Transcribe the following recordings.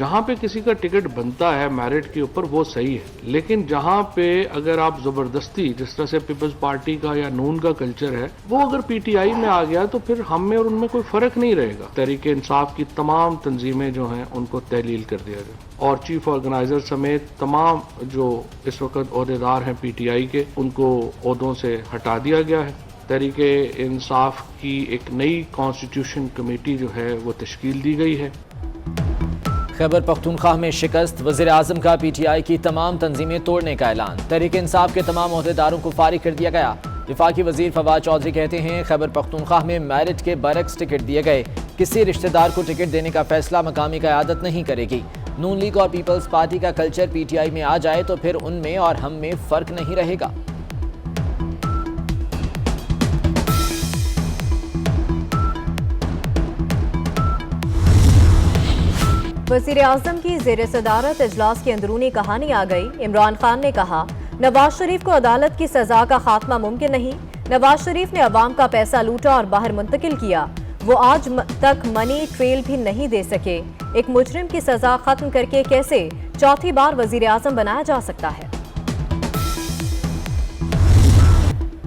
जहाँ पे किसी का टिकट बनता है मेरिट के ऊपर वो सही है, लेकिन जहाँ पे अगर आप जबरदस्ती, जिस तरह से पीपल्स पार्टी का या नून का कल्चर है, वो अगर पीटीआई में आ गया तो फिर हम में और उनमें कोई फर्क नहीं रहेगा। तहरीक इंसाफ की तमाम तंजीमें जो हैं उनको तहलील कर दिया गया और चीफ ऑर्गेनाइजर समेत तमाम जो इस वक्त ओहदेदार हैं पीटीआई के, उनको ओहदों से हटा दिया गया है। तहरीक इंसाफ की एक नई कॉन्स्टिट्यूशन कमेटी जो है वो तश्कील दी गई है। खैबर पख्तूनख्वा में शिकस्त, वज़ीर आज़म का पीटीआई की तमाम तंजीमें तोड़ने का ऐलान। तहरीक इंसाफ के तमाम ओहदेदारों को फारिग कर दिया गया। वफाकी वजीर फवाद चौधरी कहते हैं खैबर पख्तूनख्वा में मेरिट के बरक्स टिकट दिए गए, किसी रिश्तेदार को टिकट देने का फैसला मकामी क़यादत नहीं करेगी। नून लीग और पीपल्स पार्टी का कल्चर पीटीआई में आ जाए तो फिर उनमें और हम में फ़र्क नहीं रहेगा। वज़ीर आज़म की ज़ेर सदारत इजलास की अंदरूनी कहानी आ गई। इमरान खान ने कहा, नवाज शरीफ को अदालत की सजा का खात्मा मुमकिन नहीं। नवाज शरीफ ने अवाम का पैसा लूटा और बाहर मुंतकिल किया। वो आज तक मनी ट्रेल भी नहीं दे सके। एक मुजरिम की सजा खत्म करके कैसे चौथी बार वज़ीर आज़म बनाया जा सकता है।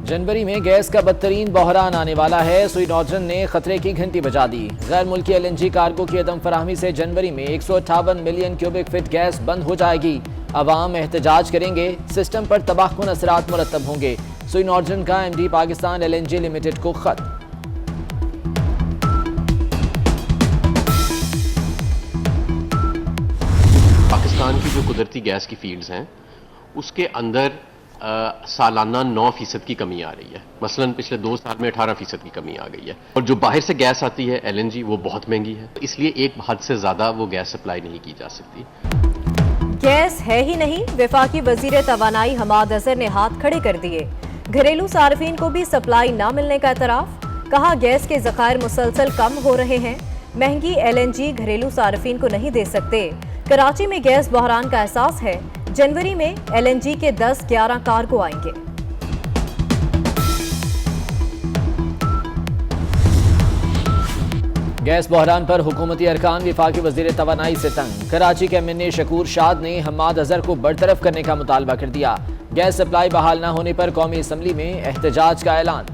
जनवरी में गैस का बदतरीन बहरान आने वाला है। स्वीट नॉर्टन ने खतरे की घंटी बजा दी। गैर मुल्की एलएनजी कार्गो की अदम फराहमी से जनवरी में 158 मिलियन क्यूबिक फीट गैस बंद हो जाएगी। अवाम एहतजाज करेंगे, सिस्टम पर तबाहकुन असरात मुरतब होंगे। स्वीट नॉर्टन का एमडी पाकिस्तान एलएनजी लिमिटेड को खत। पाकिस्तान की जो कुदरती गैस की फील्ड्स हैं उसके अंदर सालाना 9% की कमी आ रही है। मसलन पिछले 2 साल में 18% की कमी आ गई है। और जो बाहर से गैस आती है एलएनजी, वो बहुत महंगी है, इसलिए एक हद से ज्यादा वो गैस सप्लाई नहीं की जा सकती। गैस है ही नहीं, वफाकी वजीर तवानाई हमाद अजहर ने हाथ खड़े कर दिए। घरेलू सार्फिन को भी सप्लाई न मिलने का एतराफ। कहा, गैस के ज़खायर मुसलसल कम हो रहे हैं। महंगी एलएनजी घरेलू सार्फिन को नहीं दे सकते। कराची में गैस बहरान का एहसास है। जनवरी में एलएनजी के 10-11 कार्गो आएंगे। गैस बहरान पर हुकूमती अरकान वफाकी वजीर तवानाई से तंग। कराची के एमएनए शकूर शाद ने हमाद अजहर को बरतरफ करने का मुतालबा कर दिया। गैस सप्लाई बहाल न होने पर कौमी असम्बली में एहतजाज का ऐलान।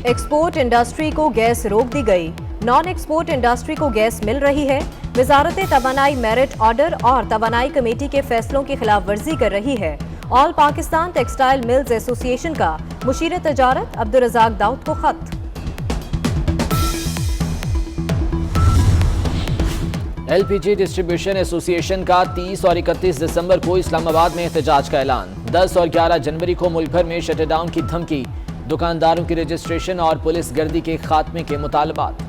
एक्सपोर्ट इंडस्ट्री को गैस रोक दी गई। नॉन एक्सपोर्ट इंडस्ट्री को गैस मिल रही है। वजारत तवानाई मेरिट ऑर्डर और तवानाई कमेटी के फैसलों की खिलाफ वर्जी कर रही है। All Pakistan textile mills association का मुशीर तजारत अब्दुल रज़ाक दाऊद को खत। एलपीजी डिस्ट्रीब्यूशन एसोसिएशन का 30 और 31 दिसंबर को इस्लामाबाद में एहतजाज का ऐलान। 10 और 11 जनवरी को मुल्क भर में शटडाउन की धमकी। दुकानदारों की रजिस्ट्रेशन और पुलिस गर्दी के खात्मे के मुतालबात।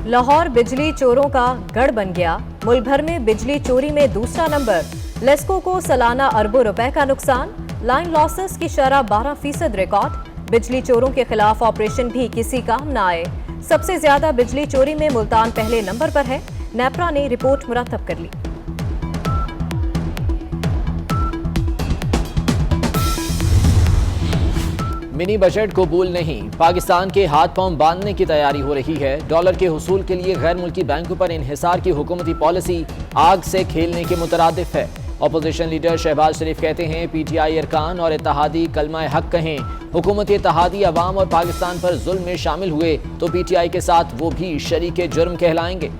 लाहौर बिजली चोरों का गढ़ बन गया। मुल्क भर में बिजली चोरी में दूसरा नंबर। लेस्को को सालाना अरबों रुपए का नुकसान। लाइन लॉसेस की शरह 12% रिकॉर्ड। बिजली चोरों के खिलाफ ऑपरेशन भी किसी काम न आए। सबसे ज्यादा बिजली चोरी में मुल्तान पहले नंबर पर है। नेपरा ने रिपोर्ट मुरतब कर ली। मिनी बजट कबूल नहीं, पाकिस्तान के हाथ पांव बांधने की तैयारी हो रही है। डॉलर के हुसूल के लिए गैर मुल्की बैंकों पर इन्हिसार की हुकूमती पॉलिसी आग से खेलने के मुतरादिफ है। अपोजिशन लीडर शहबाज शरीफ कहते हैं पीटीआई अरकान और इत्तेहादी कलमा हक कहें। हुकूमती इत्तेहादी अवाम और पाकिस्तान पर जुल्म में शामिल हुए तो पीटीआई के साथ वो भी शरीके जुर्म कहलाएंगे।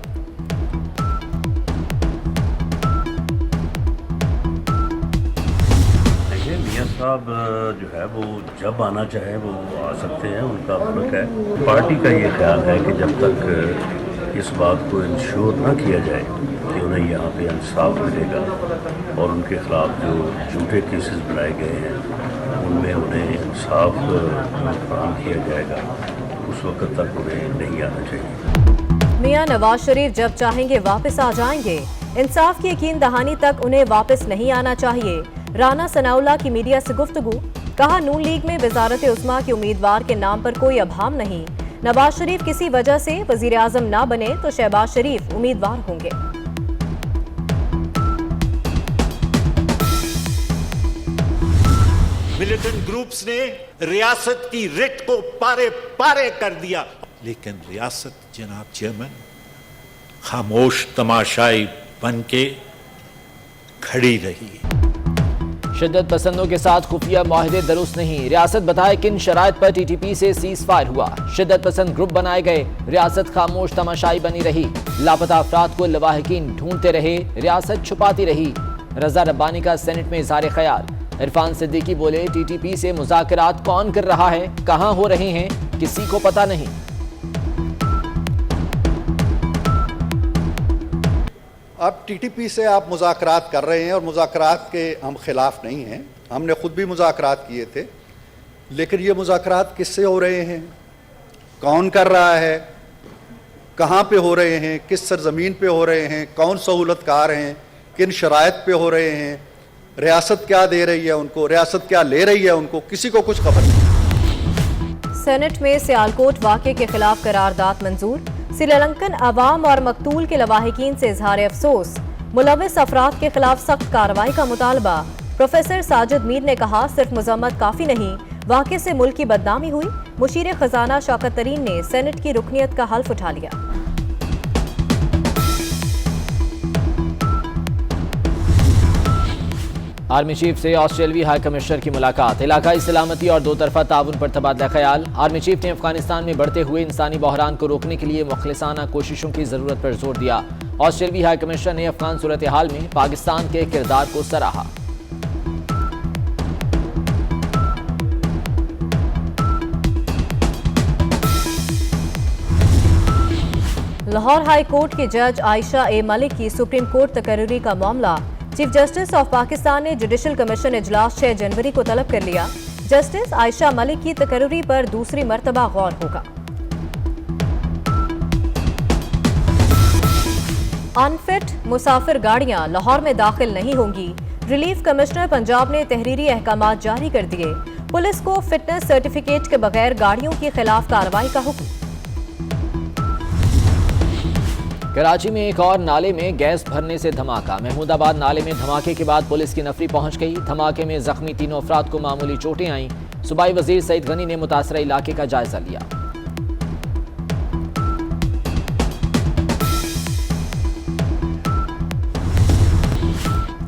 साहब जो है वो जब आना चाहे वो आ सकते हैं, उनका मुल्क है। पार्टी का ये ख्याल है कि जब तक इस बात को इंश्योर ना किया जाए कि उन्हें यहाँ पे इंसाफ मिलेगा और उनके ख़िलाफ़ जो झूठे केसेस बनाए गए हैं उनमें उन्हें इंसाफ फराहम किया जाएगा, उस वक्त तक उन्हें नहीं आना चाहिए। मियां नवाज शरीफ जब चाहेंगे वापस आ जाएंगे। इंसाफ की यकीन दहानी तक उन्हें वापस नहीं आना चाहिए। राना सनाउल्लाह की मीडिया से गुफ्तगू। कहा, नून लीग में वजारत उस्मा के उम्मीदवार के नाम पर कोई अभाम नहीं। नवाज शरीफ किसी वजह से वजीर आजम ना बने तो शहबाज शरीफ उम्मीदवार होंगे। मिलिटेंट ग्रुप्स ने रियासत की रिट को पारे पारे कर दिया, लेकिन रियासत जनाब चेयरमैन खामोश तमाशाई बन के खड़ी रही। शिद्दत पसंदों के साथ खुफिया माहिदे दुरुस्त नहीं, रियासत बताए किन शराइत पर टीटीपी से सीज फायर हुआ। शिद्दत पसंद ग्रुप बनाए गए, रियासत खामोश तमाशाई बनी रही। लापता अफराद को लवाहिकीन ढूंढते रहे, रियासत छुपाती रही। रजा रब्बानी का सेनेट में इजहार ख्याल। इरफान सिद्दीकी बोले, टीटीपी से मुज़ाकरात कौन कर रहा है, कहां हो रहे हैं, किसी को पता नहीं। अब टीटीपी से आप मुज़ाकरात कर रहे हैं और मुज़ाकरात के हम खिलाफ नहीं हैं, हमने खुद भी मुज़ाकरात किए थे, लेकिन ये मुज़ाकरात किससे हो रहे हैं, कौन कर रहा है, कहाँ पे हो रहे हैं, किस सरजमीन पे हो रहे हैं, कौन सहूलतकार हैं, किन शराइत पे हो रहे हैं, रियासत क्या दे रही है उनको, रियासत क्या ले रही है उनको, किसी को कुछ खबर नहीं। सेनेट में सियालकोट वाक़े के खिलाफ करारदाद मंजूर। श्रीलंकन अवाम और मकतूल के लवाहिकीन से इजहार अफसोस। मुलविस अफराद के खिलाफ सख्त कार्रवाई का मुतालबा। प्रोफेसर साजिद मीर ने कहा, सिर्फ मजम्मत काफी नहीं, वाक़े से मुल्क की बदनामी हुई। मुशीर खजाना शौकत तरीन ने सेनेट की रुकनियत का हल्फ उठा लिया। आर्मी चीफ से ऑस्ट्रेलियाई हाई कमिश्नर की मुलाकात। इलाकाई सलामती और दो तरफा ताउन पर तबादला ख्याल। आर्मी चीफ ने अफगानिस्तान में बढ़ते हुए इंसानी बहरान को रोकने के लिए मुखलिसाना कोशिशों की जरूरत पर जोर दिया। ऑस्ट्रेलियाई हाई कमिश्नर ने अफगान सूरत हाल में पाकिस्तान के किरदार को सराहा। लाहौर हाई कोर्ट के जज आयशा ए मलिक की सुप्रीम कोर्ट तकर्री का मामला। चीफ जस्टिस ऑफ पाकिस्तान ने जुडिशल कमीशन इजलास 6 जनवरी को तलब कर लिया। जस्टिस आयशा मलिक की तकर्री पर दूसरी मर्तबा गौर होगा। अनफिट मुसाफिर गाड़ियां लाहौर में दाखिल नहीं होंगी। रिलीफ कमिश्नर पंजाब ने तहरीरी अहकामात जारी कर दिए। पुलिस को फिटनेस सर्टिफिकेट के बगैर गाड़ियों के खिलाफ कार्रवाई का हुक्म। कराची में एक और नाले में गैस भरने से धमाका। महमूदाबाद नाले में धमाके के बाद पुलिस की नफरी पहुंच गई। धमाके में जख्मी 3 अफराद को मामूली चोटें आईं। सूबाई वजीर सईद गनी ने मुतासरा इलाके का जायजा लिया।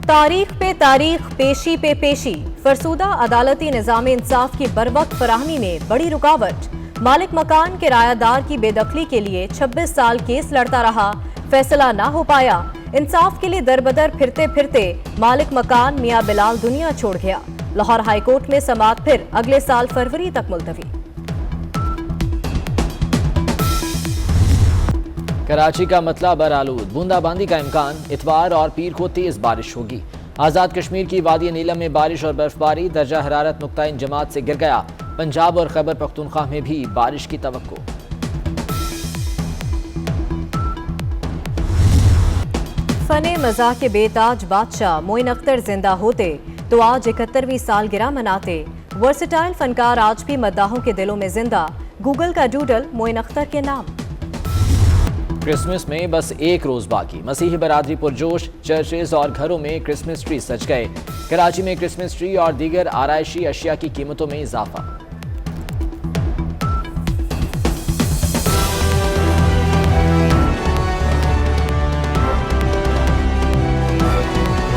तारीख पे तारीख, पेशी पे पेशी। फरसूदा अदालती निजाम इंसाफ की बरवक्त फराहमी में बड़ी रुकावट। मालिक मकान किरायादार की बेदखली के लिए 26 साल केस लड़ता रहा, फैसला ना हो पाया। इंसाफ के लिए दरबदर फिरते फिरते मालिक मकान मियां बिलाल दुनिया छोड़ गया। लाहौर हाई कोर्ट में समाअत फिर अगले साल फरवरी तक मुलतवी। कराची का मतला बरालूद, बूंदाबांदी का इम्कान। इतवार और पीर को तेज बारिश होगी। आजाद कश्मीर की वादी नीलम में बारिश और बर्फबारी। दर्जा हरारत नुक्ता-इन जमात से गिर गया। पंजाब और खैबर पख्तूनख्वा में भी बारिश की तवक्को। फने मज़ाक के बेताज बादशाह मोइन अख्तर जिंदा होते तो आज 71वीं सालगिरह मनाते। वर्सेटाइल फनकार आज भी मद्दाहों के दिलों में जिंदा। गूगल का डूडल मोइन अख्तर के नाम। क्रिसमस में बस एक रोज बाकी। मसीही बरादरी पुरजोश। चर्चेज और घरों में क्रिसमस ट्री सज गए। कराची में क्रिसमस ट्री और दीगर आराइशी अशिया की कीमतों में इजाफा।